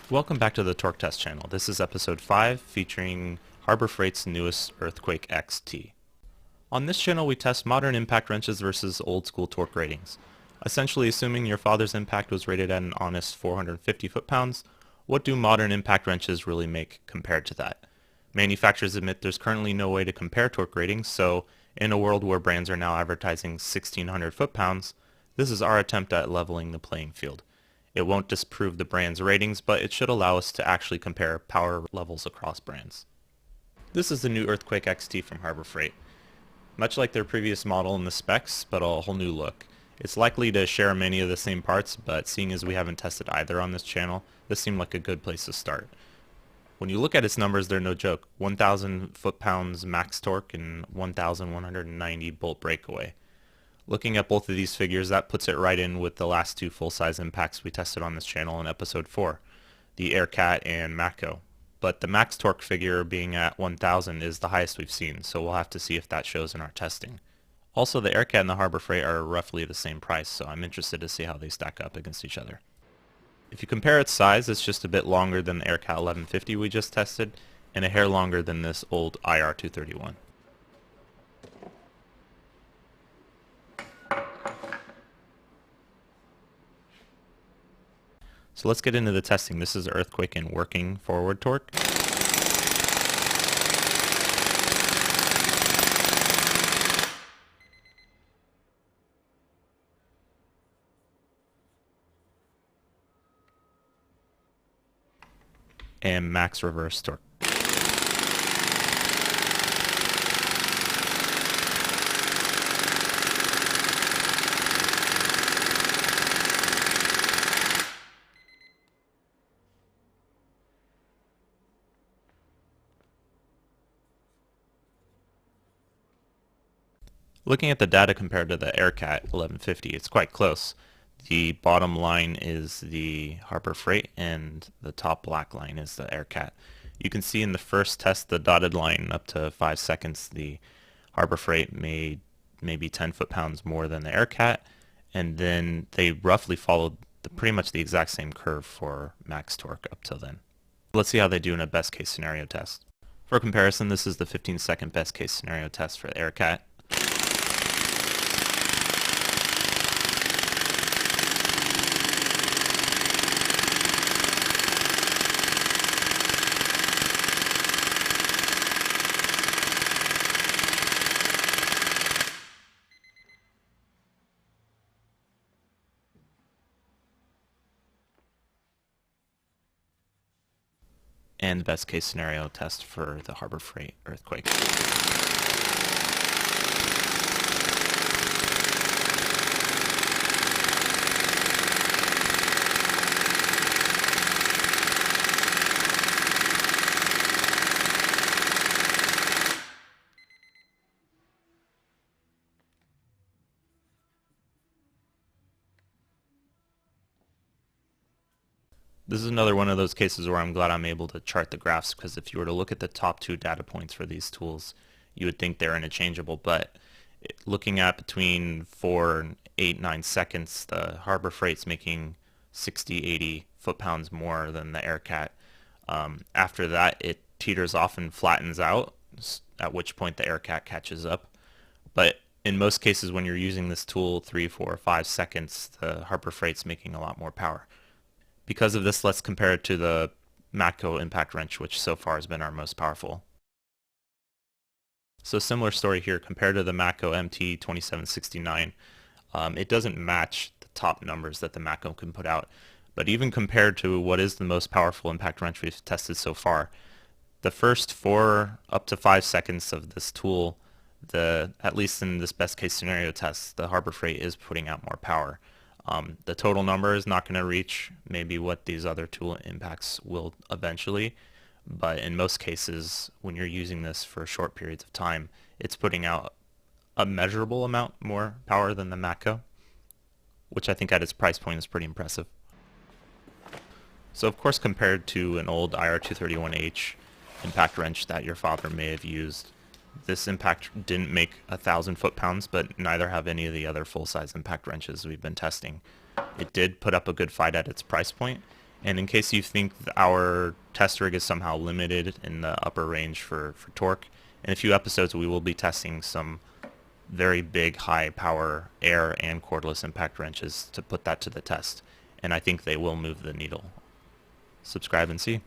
Welcome back to the Torque Test channel. This is episode 5 featuring Harbor Freight's newest Earthquake XT. On this channel we test modern impact wrenches versus old school torque ratings. Essentially assuming your father's impact was rated at an honest 450 foot-pounds, what do modern impact wrenches really make compared to that? Manufacturers admit there's currently no way to compare torque ratings, so in a world where brands are now advertising 1600 foot-pounds, this is our attempt at leveling the playing field. It won't disprove the brand's ratings, but it should allow us to actually compare power levels across brands. This is the new Earthquake XT from Harbor Freight. Much like their previous model in the specs, but a whole new look. It's likely to share many of the same parts, but seeing as we haven't tested either on this channel, this seemed like a good place to start. When you look at its numbers, they're no joke. 1,000 foot-pounds max torque and 1,190 bolt breakaway. Looking at both of these figures, that puts it right in with the last two full-size impacts we tested on this channel in episode 4, the Aircat and Matco. But the max torque figure being at 1,000 is the highest we've seen, so we'll have to see if that shows in our testing. Also, the Aircat and the Harbor Freight are roughly the same price, so I'm interested to see how they stack up against each other. If you compare its size, it's just a bit longer than the Aircat 1150 we just tested, and a hair longer than this old IR 231. So let's get into the testing. This is Earthquake in working forward torque. And max reverse torque. Looking at the data compared to the Aircat 1150, it's quite close. The bottom line is the Harbor Freight and the top black line is the Aircat. You can see in the first test, the dotted line up to 5 seconds, the Harbor Freight made maybe 10 foot-pounds more than the Aircat, and then they roughly followed pretty much the exact same curve for max torque up till then. Let's see how they do in a best case scenario test. For comparison, this is the 15-second best case scenario test for the Aircat. And the best case scenario test for the Harbor Freight Earthquake. This is another one of those cases where I'm glad I'm able to chart the graphs, because if you were to look at the top two data points for these tools, you would think they're interchangeable, but looking at between 4 and 8, 9 seconds, the Harbor Freight's making 60, 80 foot-pounds more than the Aircat. After that, it teeters off and flattens out, at which point the Aircat catches up. But in most cases, when you're using this tool 3, 4, 5 seconds, the Harbor Freight's making a lot more power. Because of this, let's compare it to the Matco impact wrench, which so far has been our most powerful. So similar story here, compared to the Matco MT2769, it doesn't match the top numbers that the Matco can put out. But even compared to what is the most powerful impact wrench we've tested so far, the first 4 up to 5 seconds of this tool, at least in this best case scenario test, the Harbor Freight is putting out more power. The total number is not going to reach maybe what these other tool impacts will eventually, but in most cases, when you're using this for short periods of time, it's putting out a measurable amount more power than the Matco, which I think at its price point is pretty impressive. So of course, compared to an old IR231H impact wrench that your father may have used, This impact didn't make 1,000 foot-pounds, but neither have any of the other full-size impact wrenches we've been testing. It did put up a good fight at its price point, And in case you think our test rig is somehow limited in the upper range for torque, in a few episodes we will be testing some very big high power air and cordless impact wrenches to put that to the test. And I think they will move the needle. Subscribe and see.